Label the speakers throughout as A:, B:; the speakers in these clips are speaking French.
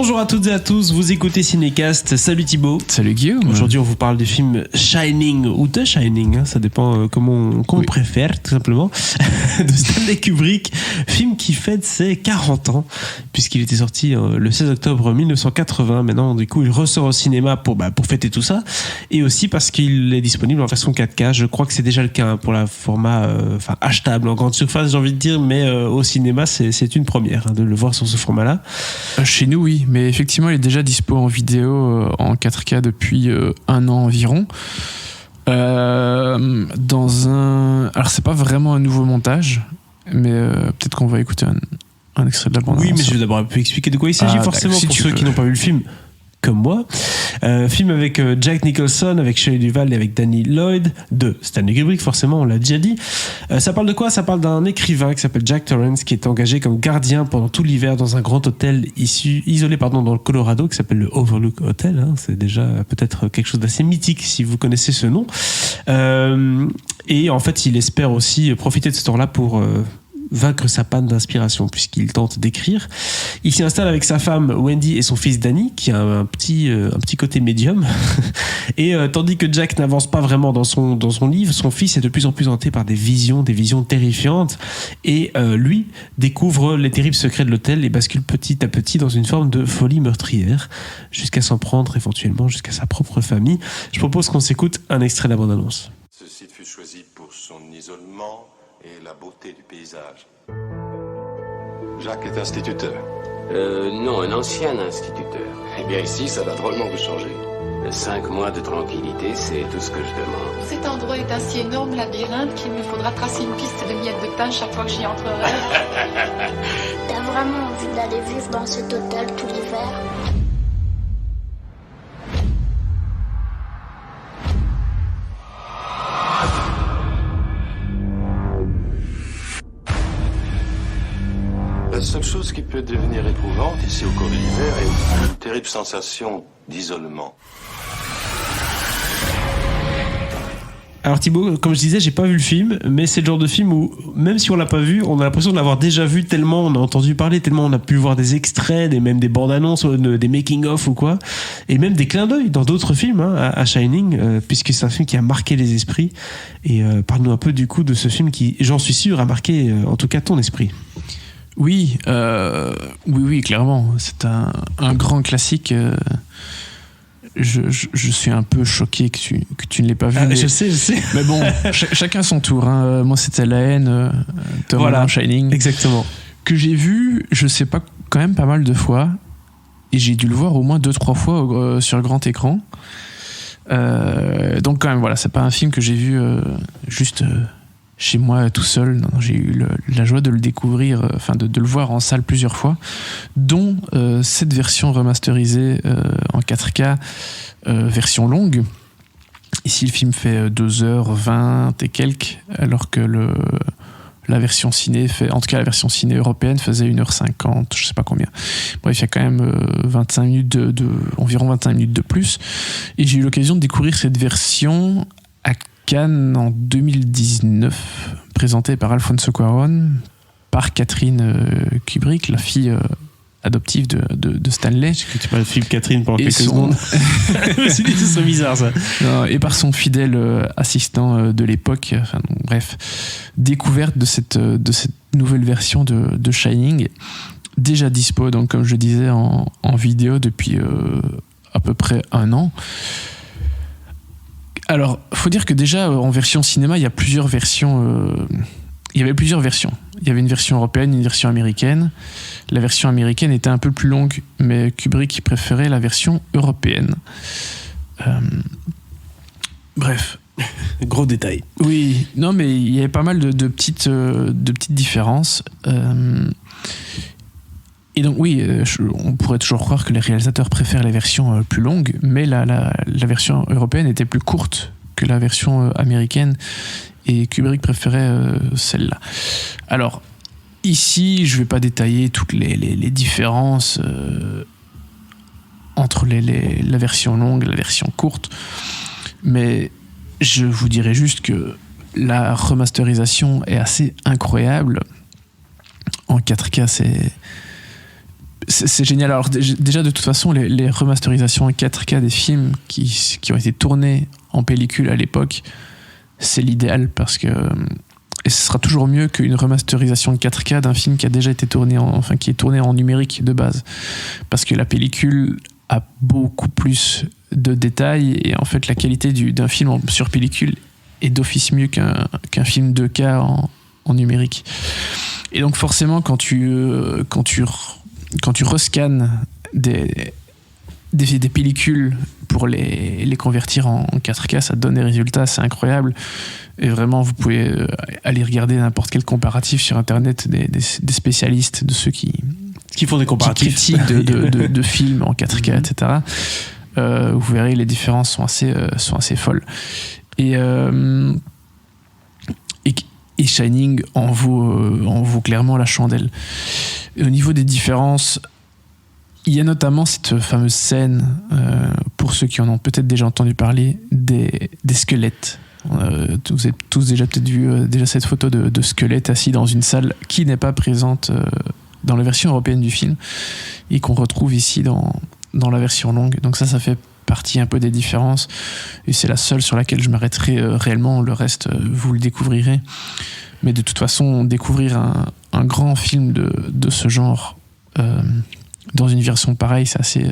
A: Bonjour à toutes et à tous, vous écoutez Cinécast. Salut Thibaut.
B: Salut Guillaume.
A: Aujourd'hui on vous parle du film Shining ou The Shining, hein, ça dépend comment on préfère tout simplement, de Stanley Kubrick, film qui fête ses 40 ans puisqu'il était sorti le 16 octobre 1980. Maintenant du coup il ressort au cinéma pour fêter tout ça, et aussi parce qu'il est disponible en version 4K. Je crois que c'est déjà le cas pour la format achetable en grande surface, j'ai envie de dire, mais au cinéma c'est une première de le voir sur ce format là.
B: Chez nous oui, mais effectivement il est déjà dispo en vidéo en 4K depuis un an environ, dans un... Alors c'est pas vraiment un nouveau montage, mais peut-être qu'on va écouter un extrait de la bande-annonce.
A: Oui, mais je vais d'abord un peu expliquer de quoi il s'agit, forcément, si pour ceux qui n'ont pas vu le film comme moi. Film avec Jack Nicholson, avec Shelley Duvall et avec Danny Lloyd, de Stanley Kubrick, forcément, on l'a déjà dit. Ça parle de quoi ? Ça parle d'un écrivain qui s'appelle Jack Torrance, qui est engagé comme gardien pendant tout l'hiver dans un grand hôtel isolé dans le Colorado, qui s'appelle le Overlook Hotel. Hein. C'est déjà peut-être quelque chose d'assez mythique si vous connaissez ce nom. Et en fait, il espère aussi profiter de ce temps-là pour... vaincre sa panne d'inspiration puisqu'il tente d'écrire. Il s'y installe avec sa femme Wendy et son fils Danny, qui a un petit côté médium. Et tandis que Jack n'avance pas vraiment dans son livre, son fils est de plus en plus hanté par des visions terrifiantes, et lui découvre les terribles secrets de l'hôtel et bascule petit à petit dans une forme de folie meurtrière jusqu'à s'en prendre éventuellement jusqu'à sa propre famille. Je propose qu'on s'écoute un extrait de la bande-annonce.
C: Ce site fut choisi pour son isolement et la beauté du paysage. Jacques est instituteur.
D: Non, un ancien instituteur.
C: Eh bien ici, ça va drôlement vous changer.
D: 5 mois de tranquillité, c'est tout ce que je demande.
E: Cet endroit est un si énorme labyrinthe qu'il me faudra tracer une piste de miettes de pain chaque fois que j'y entrerai.
F: T'as vraiment envie d'aller vivre dans cet hôtel tout l'hiver ?
C: La seule chose qui peut devenir éprouvante ici au cours de l'hiver est une terrible sensation d'isolement.
A: Alors Thibaut, comme je disais, j'ai pas vu le film, mais c'est le genre de film où, même si on l'a pas vu, on a l'impression de l'avoir déjà vu tellement on a entendu parler, tellement on a pu voir des extraits, même des bandes annonces, des making-of ou quoi, et même des clins d'œil dans d'autres films à Shining, puisque c'est un film qui a marqué les esprits. Et parle-nous un peu du coup de ce film qui, j'en suis sûr, a marqué en tout cas ton esprit.
B: Oui, clairement. C'est un grand classique. Je suis un peu choqué que tu ne l'aies pas vu.
A: Mais... Je sais.
B: Mais bon, chacun son tour. Hein. Moi, c'était La Haine, Tom Shining.
A: Exactement.
B: Que j'ai vu, je sais pas, quand même pas mal de fois. Et j'ai dû le voir au moins 2-3 fois sur grand écran. Donc quand même, voilà, c'est pas un film que j'ai vu juste... chez moi tout seul. Non, j'ai eu la joie de le découvrir, de le voir en salle plusieurs fois, dont cette version remasterisée en 4K, version longue. Ici le film fait 2h20 et quelques, alors que la version ciné en tout cas la version ciné européenne faisait 1h50, je sais pas combien. Bref, il y a quand même 25 minutes environ 25 minutes de plus. Et j'ai eu l'occasion de découvrir cette version à Cannes en 2019, présenté par Alfonso Cuarón, par Catherine Kubrick, la fille adoptive de Stanley.
A: Tu parles de Philippe Catherine pendant quelques secondes. Je me suis dit, c'est bizarre ça.
B: Non, et par son fidèle assistant de l'époque. Bref, découverte de cette nouvelle version de Shining, déjà dispo, donc comme je disais, en vidéo depuis à peu près un an. Alors, faut dire que déjà, en version cinéma, il y a plusieurs versions. Il y avait plusieurs versions. Il y avait une version européenne, une version américaine. La version américaine était un peu plus longue, mais Kubrick préférait la version européenne. Bref.
A: Gros détail.
B: Oui, non, mais il y avait pas mal de petites différences. Et donc oui, on pourrait toujours croire que les réalisateurs préfèrent les versions plus longues, mais la version européenne était plus courte que la version américaine, et Kubrick préférait celle-là. Alors, ici, je ne vais pas détailler toutes les différences entre la version longue et la version courte, mais je vous dirais juste que la remasterisation est assez incroyable. En 4K, c'est génial. Alors déjà de toute façon les remasterisations en 4K des films qui ont été tournés en pellicule à l'époque, c'est l'idéal parce que et ce sera toujours mieux qu'une remasterisation 4K d'un film qui a déjà été tourné qui est tourné en numérique de base, parce que la pellicule a beaucoup plus de détails et en fait la qualité d'un film sur pellicule est d'office mieux qu'un film 2K en numérique. Et donc forcément quand tu rescannes des pellicules pour les convertir en 4K, ça te donne des résultats, c'est incroyable. Et vraiment, vous pouvez aller regarder n'importe quel comparatif sur Internet des spécialistes, de ceux qui
A: font des comparatifs,
B: qui critiquent de films en 4K, etc. Vous verrez, les différences sont assez folles. Et Shining en vaut clairement la chandelle. Et au niveau des différences, il y a notamment cette fameuse scène, pour ceux qui en ont peut-être déjà entendu parler, des squelettes. Vous avez tous déjà peut-être vu déjà cette photo de squelettes assis dans une salle qui n'est pas présente dans la version européenne du film et qu'on retrouve ici dans la version longue. Donc ça fait partie un peu des différences et c'est la seule sur laquelle je m'arrêterai réellement. Le reste, vous le découvrirez. Mais de toute façon, découvrir un grand film de ce genre dans une version pareille, c'est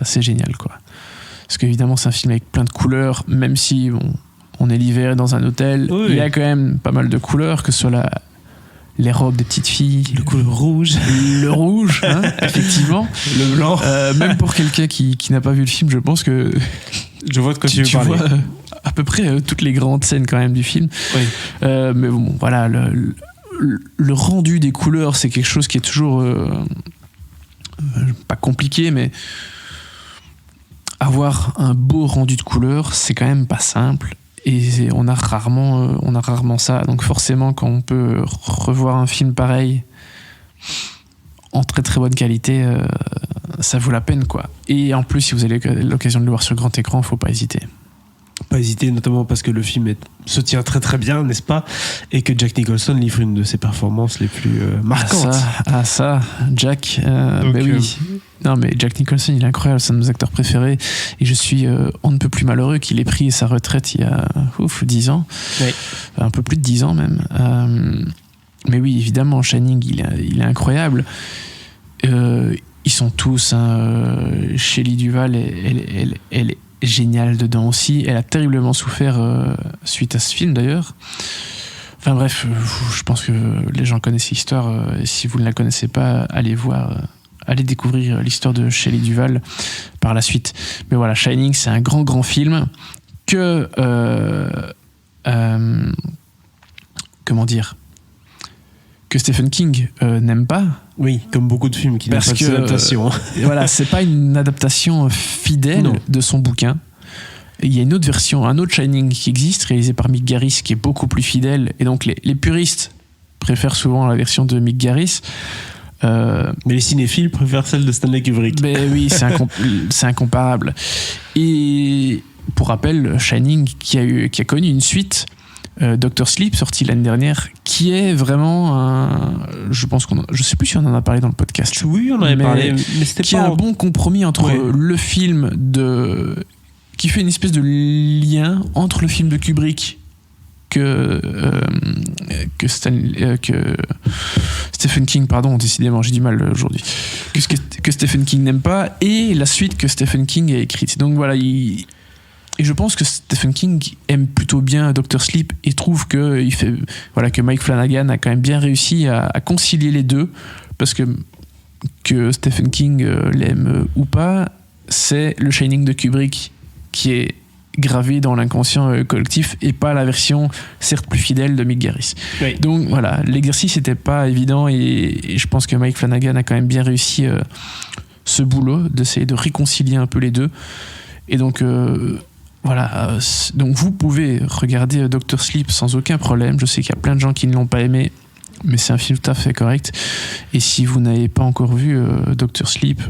B: assez génial, quoi. Parce qu'évidemment, c'est un film avec plein de couleurs, même si on est l'hiver dans un hôtel, oui. Il y a quand même pas mal de couleurs, que ce soit les robes des petites filles,
A: le couleur rouge,
B: le rouge, hein, effectivement,
A: le blanc.
B: Même pour quelqu'un qui n'a pas vu le film, je pense que
A: je vois de quoi tu veux parler.
B: Vois à peu près toutes les grandes scènes quand même du film.
A: Oui.
B: Mais bon, voilà, le rendu des couleurs, c'est quelque chose qui est toujours pas compliqué, mais avoir un beau rendu de couleurs, c'est quand même pas simple. Et on a rarement ça. Donc forcément, quand on peut revoir un film pareil en très très bonne qualité, ça vaut la peine, quoi. Et en plus, si vous avez l'occasion de le voir sur grand écran, faut pas hésiter.
A: Pas hésiter, notamment parce que le film se tient très très bien, n'est-ce pas? Et que Jack Nicholson livre une de ses performances les plus marquantes.
B: Ça, Jack. Oui. Non, mais Jack Nicholson, il est incroyable, c'est un de mes acteurs préférés. Et je suis on ne peut plus malheureux qu'il ait pris sa retraite il y a 10 ans.
A: Oui.
B: Un peu plus de 10 ans même. Mais oui, évidemment, Shining, il est incroyable. Ils sont tous. Shelley Duvall, elle est géniale dedans aussi. Elle a terriblement souffert suite à ce film d'ailleurs. Enfin bref, je pense que les gens connaissent l'histoire. Et si vous ne la connaissez pas, allez découvrir l'histoire de Shelley Duvall par la suite. Mais voilà, Shining, c'est un grand film que que Stephen King n'aime pas.
A: Oui, comme beaucoup de films qui n'aiment pas de adaptation.
B: Voilà, c'est pas une adaptation fidèle de son bouquin. Il y a une autre version, un autre Shining qui existe, réalisé par Mick Garris, qui est beaucoup plus fidèle. Et donc les puristes préfèrent souvent la version de Mick Garris.
A: Mais les cinéphiles préfèrent celle de Stanley Kubrick.
B: Mais oui, c'est incomparable. Et pour rappel, Shining qui a connu une suite, Dr. Sleep, sorti l'année dernière, qui est vraiment je sais plus si on en a parlé dans le podcast.
A: Oui, on en avait parlé, mais c'était
B: qui est un bon compromis entre le film qui fait une espèce de lien entre le film de Kubrick que Stephen King, pardon, décidément j'ai du mal aujourd'hui, que Stephen King n'aime pas, et la suite que Stephen King a écrite. Donc voilà, et je pense que Stephen King aime plutôt bien Dr. Sleep et trouve que Mike Flanagan a quand même bien réussi à concilier les deux, parce que Stephen King l'aime ou pas, c'est le Shining de Kubrick qui est gravé dans l'inconscient collectif et pas la version certes plus fidèle de Mick Garris. Oui. Donc voilà, l'exercice n'était pas évident et je pense que Mike Flanagan a quand même bien réussi ce boulot d'essayer de réconcilier un peu les deux. Et donc voilà, donc vous pouvez regarder Dr. Sleep sans aucun problème. Je sais qu'il y a plein de gens qui ne l'ont pas aimé, mais c'est un film tout à fait correct. Et si vous n'avez pas encore vu Dr. Sleep,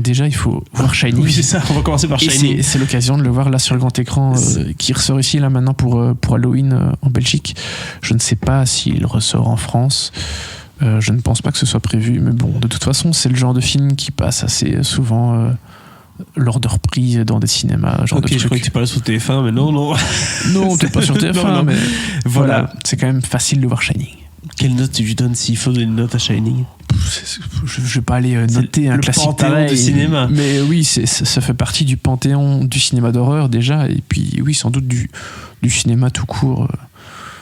B: déjà il faut voir Shining.
A: Oui, c'est ça, on va commencer par Shining.
B: C'est l'occasion de le voir là sur le grand écran, qui ressort ici là maintenant pour Halloween en Belgique. Je ne sais pas s'il ressort en France. Je ne pense pas que ce soit prévu, mais bon, de toute façon, c'est le genre de film qui passe assez souvent lors de reprises dans des cinémas.
A: Ok, je croyais que tu parlais sur TF1, mais non.
B: Non, peut-être pas sur TF1,
A: non.
B: mais
A: Voilà.
B: c'est quand même facile de voir Shining.
A: Quelle note tu lui donnes s'il faut donner une note à Shining?
B: Je vais pas aller noter un
A: le
B: classique
A: panthéon
B: pareil,
A: du cinéma.
B: mais oui, ça fait partie du panthéon du cinéma d'horreur déjà, et puis oui, sans doute du cinéma tout court.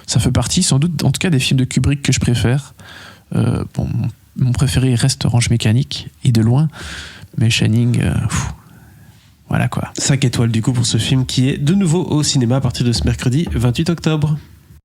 B: Ça fait partie, sans doute, en tout cas, des films de Kubrick que je préfère. Bon, mon préféré reste Orange Mécanique, et de loin, mais Shining, voilà quoi.
A: 5 étoiles du coup pour ce film qui est de nouveau au cinéma à partir de ce mercredi 28 octobre.